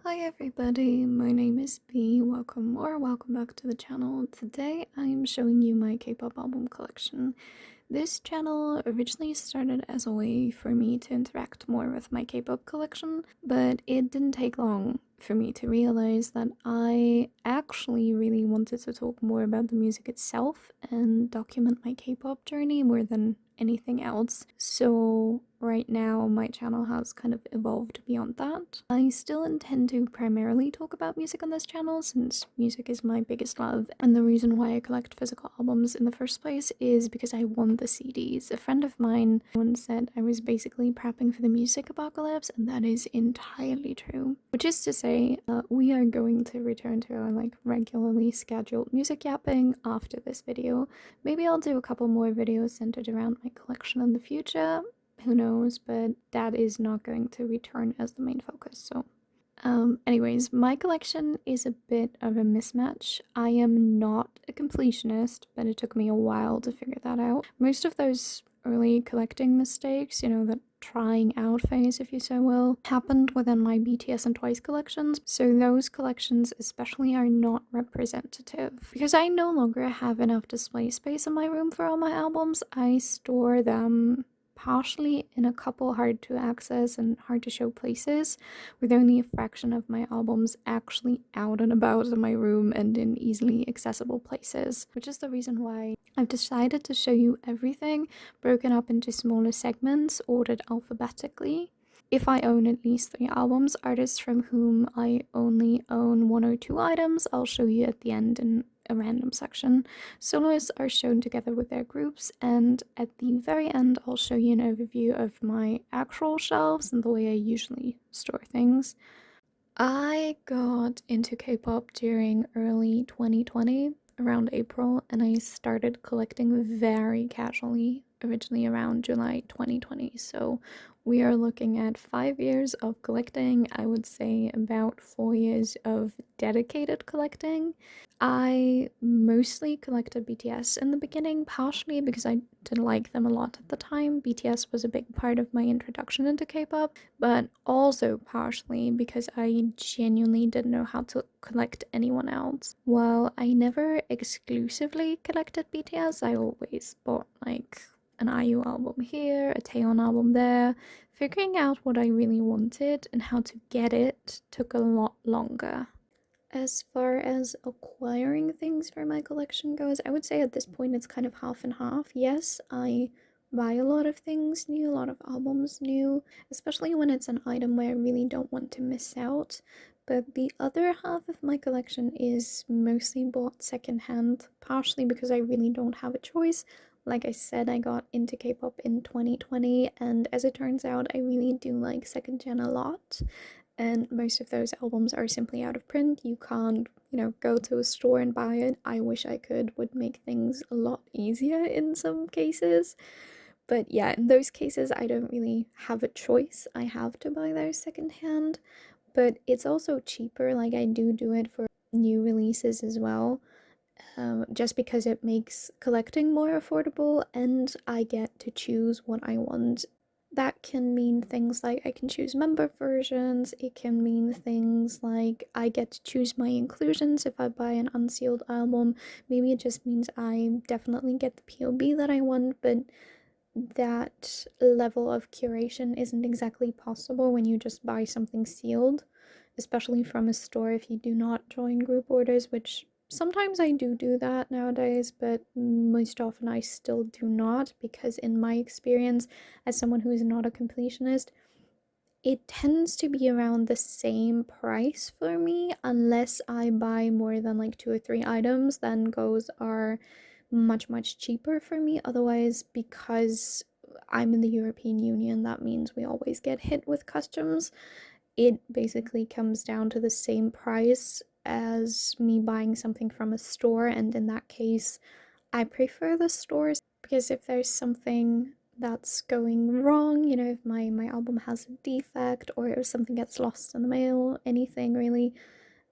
Hi everybody, my name is B. Welcome back to the channel. Today I'm showing you my K-pop album collection. This channel originally started as a way for me to interact more with my K-pop collection, but it didn't take long for me to realize that I actually really wanted to talk more about the music itself and document my K-pop journey more than anything else. So right now my channel has kind of evolved beyond that. I still intend to primarily talk about music on this channel since music is my biggest love, and the reason why I collect physical albums in the first place is because I want the CDs. A friend of mine once said I was basically prepping for the music apocalypse, and that is entirely true. Which is to say, we are going to return to our regularly scheduled music yapping after this video. Maybe I'll do a couple more videos centered around my collection in the future, who knows, but that is not going to return as the main focus. So anyways, my collection is a bit of a mismatch. I am not a completionist, but it took me a while to figure that out. Most of those early collecting mistakes, that trying out phase, if you so will, happened within my BTS and Twice collections, so those collections especially are not representative. Because I no longer have enough display space in my room for all my albums, I store them partially in a couple hard to access and hard to show places, with only a fraction of my albums actually out and about in my room and in easily accessible places, which is the reason why I've decided to show you everything broken up into smaller segments ordered alphabetically. If I own at least 3 albums, artists from whom I only own 1 or 2 items, I'll show you at the end in a random section. Soloists are shown together with their groups, and at the very end I'll show you an overview of my actual shelves and the way I usually store things. I got into K-pop during early 2020, around April, and I started collecting very casually, originally around July 2020. So we are looking at 5 years of collecting, I would say about 4 years of dedicated collecting. I mostly collected BTS in the beginning, partially because I did like them a lot at the time. BTS was a big part of my introduction into K-pop, but also partially because I genuinely didn't know how to collect anyone else. While I never exclusively collected BTS, I always bought an IU album here, a Taeyeon album there. Figuring out what I really wanted and how to get it took a lot longer. As far as acquiring things for my collection goes, I would say at this point it's kind of half and half. Yes, I buy a lot of things new, a lot of albums new, especially when it's an item where I really don't want to miss out. But the other half of my collection is mostly bought secondhand, partially because I really don't have a choice. Like I said, I got into K-pop in 2020, and as it turns out, I really do like second gen a lot. And most of those albums are simply out of print. You can't, go to a store and buy it. I wish I could, would make things a lot easier in some cases. But yeah, in those cases, I don't really have a choice. I have to buy those secondhand. But it's also cheaper. Like, I do it for new releases as well. Just because it makes collecting more affordable and I get to choose what I want. That can mean things like I can choose member versions, it can mean things like I get to choose my inclusions if I buy an unsealed album. Maybe it just means I definitely get the POB that I want, but that level of curation isn't exactly possible when you just buy something sealed, especially from a store if you do not join group orders, which sometimes I do that nowadays, but most often I still do not, because in my experience, as someone who is not a completionist, it tends to be around the same price for me unless I buy more than 2 or 3 items. Then those are much cheaper for me. Otherwise, because I'm in the European Union, that means we always get hit with customs. It basically comes down to the same price as me buying something from a store, and in that case I prefer the stores, because if there's something that's going wrong, if my album has a defect or if something gets lost in the mail, anything really,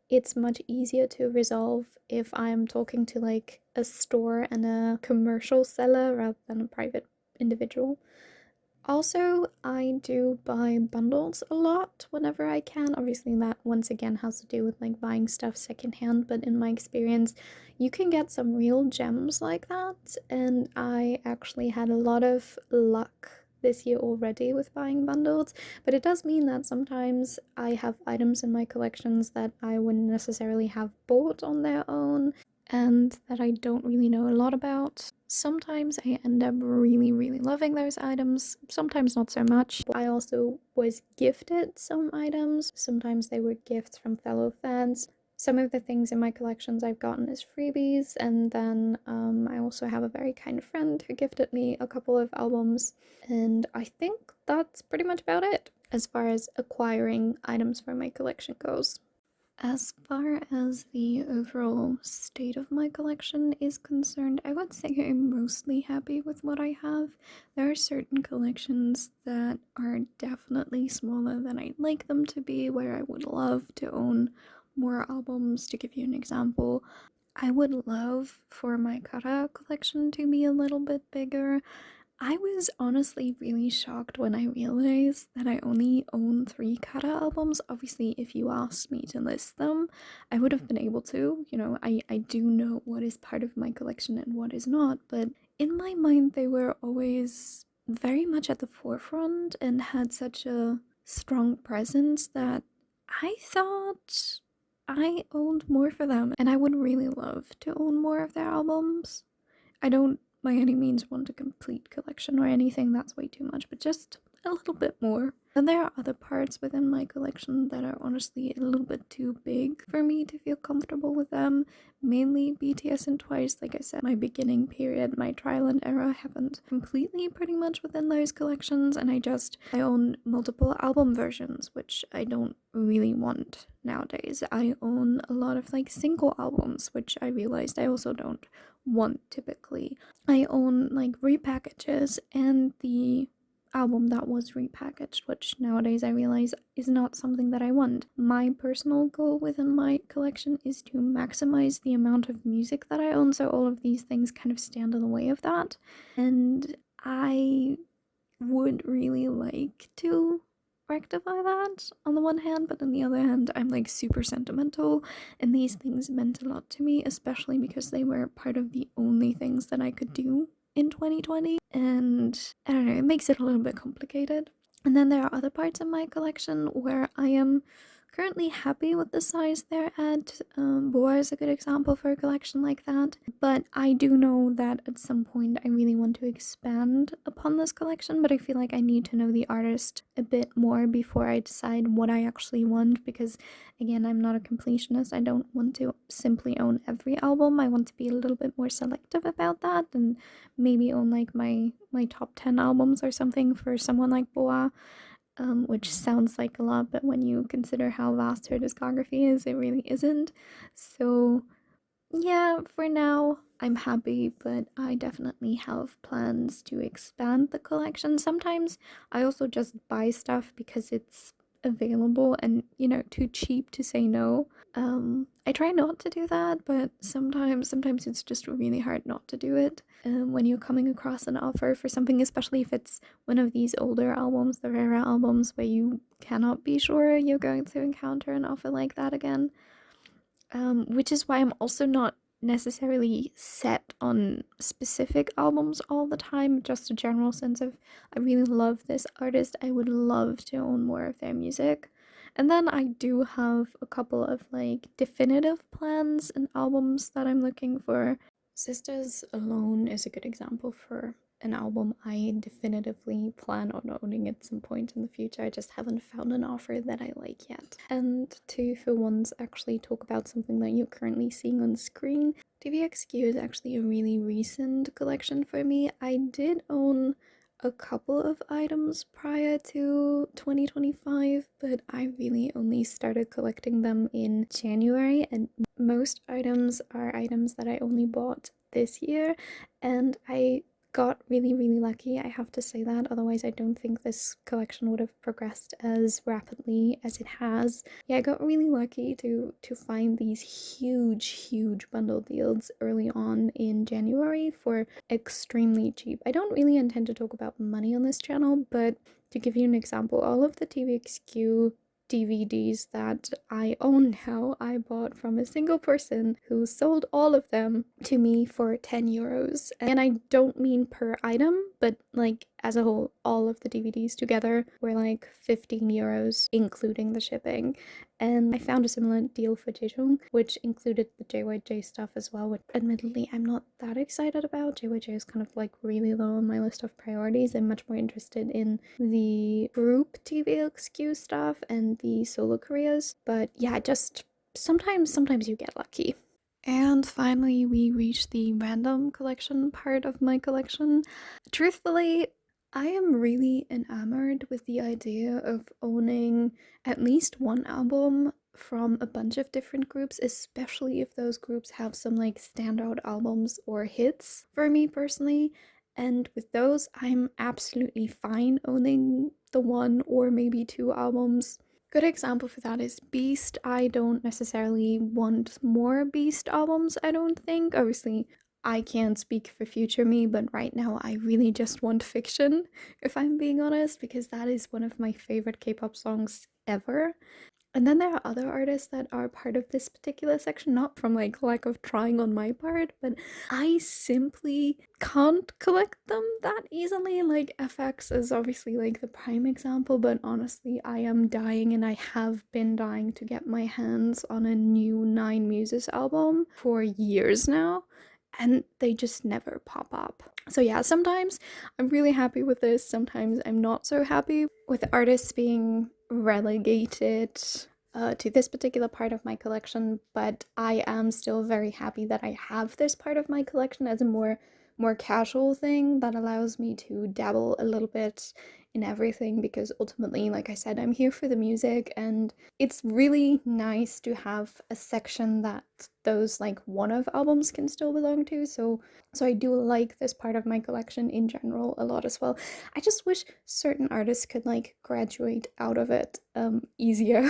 it's much easier to resolve if I'm talking to a store and a commercial seller rather than a private individual. Also, I do buy bundles a lot whenever I can. Obviously, that once again has to do with like buying stuff secondhand, but in my experience, you can get some real gems like that. And I actually had a lot of luck this year already with buying bundles, but it does mean that sometimes I have items in my collections that I wouldn't necessarily have bought on their own and that I don't really know a lot about. Sometimes I end up really, really loving those items, sometimes not so much. I also was gifted some items, sometimes they were gifts from fellow fans. Some of the things in my collections I've gotten as freebies, and then I also have a very kind friend who gifted me a couple of albums, and I think that's pretty much about it as far as acquiring items for my collection goes. As far as the overall state of my collection is concerned, I would say I'm mostly happy with what I have. There are certain collections that are definitely smaller than I'd like them to be, where I would love to own more albums. To give you an example, I would love for my Kara collection to be a little bit bigger. I was honestly really shocked when I realized that I only own 3 Kara albums. Obviously, if you asked me to list them, I would have been able to. I do know what is part of my collection and what is not, but in my mind, they were always very much at the forefront and had such a strong presence that I thought I owned more for them, and I would really love to own more of their albums. I don't by any means want a complete collection or anything, that's way too much, but just a little bit more. And there are other parts within my collection that are honestly a little bit too big for me to feel comfortable with them. Mainly BTS and Twice, like I said, my beginning period, my trial and error happened completely pretty much within those collections, and I own multiple album versions, which I don't really want nowadays. I own a lot of like single albums, which I realized I also don't want typically. I own like repackages and the album that was repackaged, which nowadays I realize is not something that I want. My personal goal within my collection is to maximize the amount of music that I own, so all of these things kind of stand in the way of that. And I would really like to rectify that on the one hand, but on the other hand, I'm like super sentimental, and these things meant a lot to me, especially because they were part of the only things that I could do in 2020. And I don't know, it makes it a little bit complicated. And then there are other parts of my collection where I am currently happy with the size they're at. Boa is a good example for a collection like that, but I do know that at some point I really want to expand upon this collection, but I feel like I need to know the artist a bit more before I decide what I actually want, because again, I'm not a completionist. I don't want to simply own every album. I want to be a little bit more selective about that and maybe own like my top 10 albums or something for someone like Boa. Which sounds like a lot, but when you consider how vast her discography is, it really isn't. So, yeah, for now, I'm happy, but I definitely have plans to expand the collection. Sometimes I also just buy stuff because it's available and, too cheap to say no. I try not to do that, but sometimes it's just really hard not to do it. When you're coming across an offer for something, especially if it's one of these older albums, the rarer albums where you cannot be sure you're going to encounter an offer like that again. Which is why I'm also not necessarily set on specific albums all the time, just a general sense of I really love this artist, I would love to own more of their music. And then I do have a couple of like definitive plans and albums that I'm looking for. Sisters Alone is a good example for an album I definitively plan on owning at some point in the future. I just haven't found an offer that I like yet. And to, for once, actually talk about something that you're currently seeing on screen. TVXQ is actually a really recent collection for me. I did own a couple of items prior to 2025, but I really only started collecting them in January, and most items are items that I only bought this year, and I got really lucky, I have to say that. Otherwise, I don't think this collection would have progressed as rapidly as it has. Yeah, I got really lucky to find these huge bundle deals early on in January for extremely cheap. I don't really intend to talk about money on this channel, but to give you an example, all of the TVXQ DVDs that I own now, I bought from a single person who sold all of them to me for 10 euros. And I don't mean per item, but like as a whole, all of the DVDs together were like 15 euros, including the shipping. And I found a similar deal for Jejong, which included the JYJ stuff as well, which admittedly I'm not that excited about. JYJ is kind of like really low on my list of priorities. I'm much more interested in the group TVXQ stuff and the solo careers. But yeah, just sometimes you get lucky. And finally, we reach the random collection part of my collection. Truthfully, I am really enamored with the idea of owning at least one album from a bunch of different groups, especially if those groups have some like standout albums or hits for me personally. And with those, I'm absolutely fine owning the one or maybe two albums. Good example for that is Beast. I don't necessarily want more Beast albums, I don't think. Obviously, I can't speak for future me, but right now I really just want Fiction, if I'm being honest, because that is one of my favorite K-pop songs ever. And then there are other artists that are part of this particular section, not from like lack of trying on my part, but I simply can't collect them that easily. Like FX is obviously like the prime example, but honestly, I am dying and I have been dying to get my hands on a new Nine Muses album for years now, and they just never pop up. So yeah, sometimes I'm really happy with this, sometimes I'm not so happy with artists being relegated to this particular part of my collection, but I am still very happy that I have this part of my collection as a more casual thing that allows me to dabble a little bit in everything, because ultimately, like I said, I'm here for the music, and it's really nice to have a section that those like one-off albums can still belong to. So I do like this part of my collection in general a lot as well. I just wish certain artists could like graduate out of it easier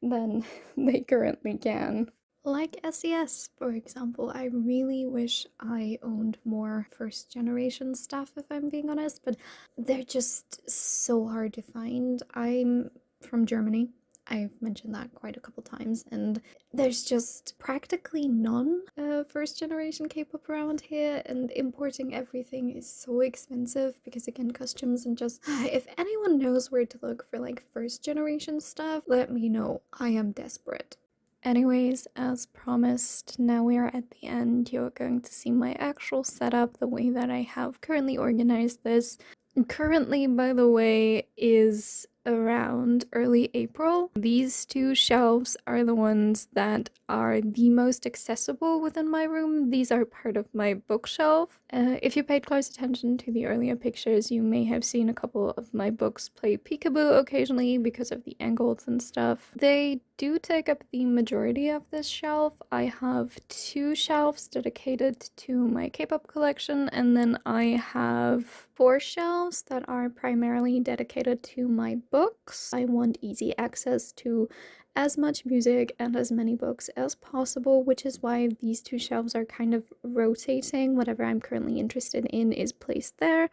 than they currently can. Like SES, for example, I really wish I owned more first generation stuff, if I'm being honest, but they're just so hard to find. I'm from Germany. I've mentioned that quite a couple times, and there's just practically none first generation K-pop around here, and importing everything is so expensive because, again, customs and just if anyone knows where to look for like first generation stuff, let me know. I am desperate. Anyways, as promised, now we are at the end. You're going to see my actual setup, the way that I have currently organized this. Currently, by the way, is around early April. These two shelves are the ones that are the most accessible within my room. These are part of my bookshelf. If you paid close attention to the earlier pictures, you may have seen a couple of my books play peekaboo occasionally because of the angles and stuff. They do take up the majority of this shelf. I have two shelves dedicated to my K-pop collection, and then I have 4 shelves that are primarily dedicated to my books. I want easy access to as much music and as many books as possible, which is why these 2 shelves are kind of rotating. Whatever I'm currently interested in is placed there.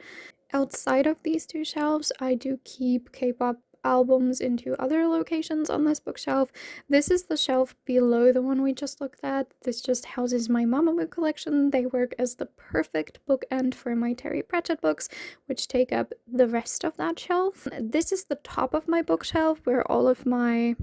Outside of these 2 shelves, I do keep K-pop albums into other locations on this bookshelf. This is the shelf below the one we just looked at. This just houses my Mamamoo collection. They work as the perfect bookend for my Terry Pratchett books, which take up the rest of that shelf. This is the top of my bookshelf where all of my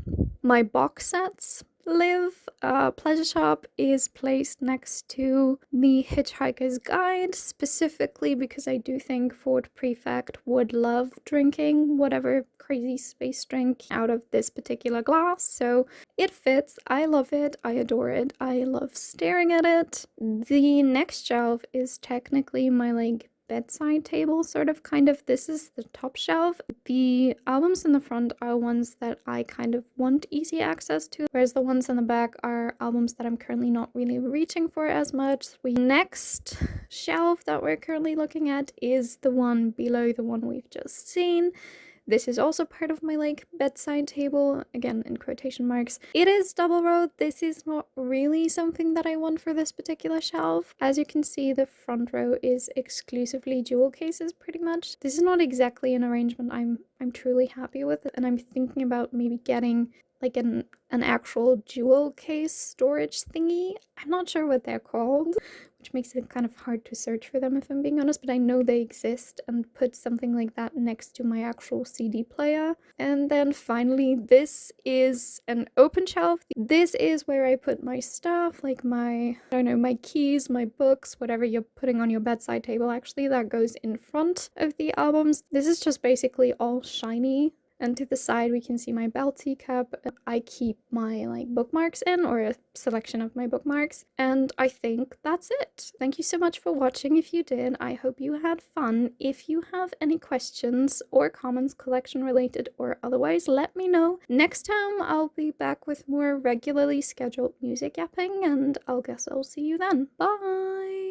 box sets live. Pleasure Shop is placed next to the Hitchhiker's Guide, specifically because I do think Ford Prefect would love drinking whatever crazy space drink out of this particular glass, so it fits. I love it. I adore it. I love staring at it. The next shelf is technically my like bedside table, sort of, kind of. This is the top shelf. The albums in the front are ones that I kind of want easy access to, whereas the ones in the back are albums that I'm currently not really reaching for as much. The next shelf that we're currently looking at is the one below the one we've just seen. This is also part of my like bedside table, again in quotation marks. It is double row. This is not really something that I want for this particular shelf. As you can see, the front row is exclusively jewel cases pretty much. This is not exactly an arrangement I'm truly happy with, and I'm thinking about maybe getting like an actual jewel case storage thingy. I'm not sure what they're called, which makes it kind of hard to search for them if I'm being honest, but I know they exist, and put something like that next to my actual CD player. And then finally, this is an open shelf. This is where I put my stuff, like my, I don't know, my keys, my books, whatever you're putting on your bedside table. Actually, that goes in front of the albums. This is just basically all shiny. And to the side, we can see my bell teacup. I keep my like bookmarks in, or a selection of my bookmarks. And I think that's it. Thank you so much for watching. If you did, I hope you had fun. If you have any questions or comments, collection related or otherwise, let me know. Next time, I'll be back with more regularly scheduled music yapping, and I'll guess I'll see you then. Bye!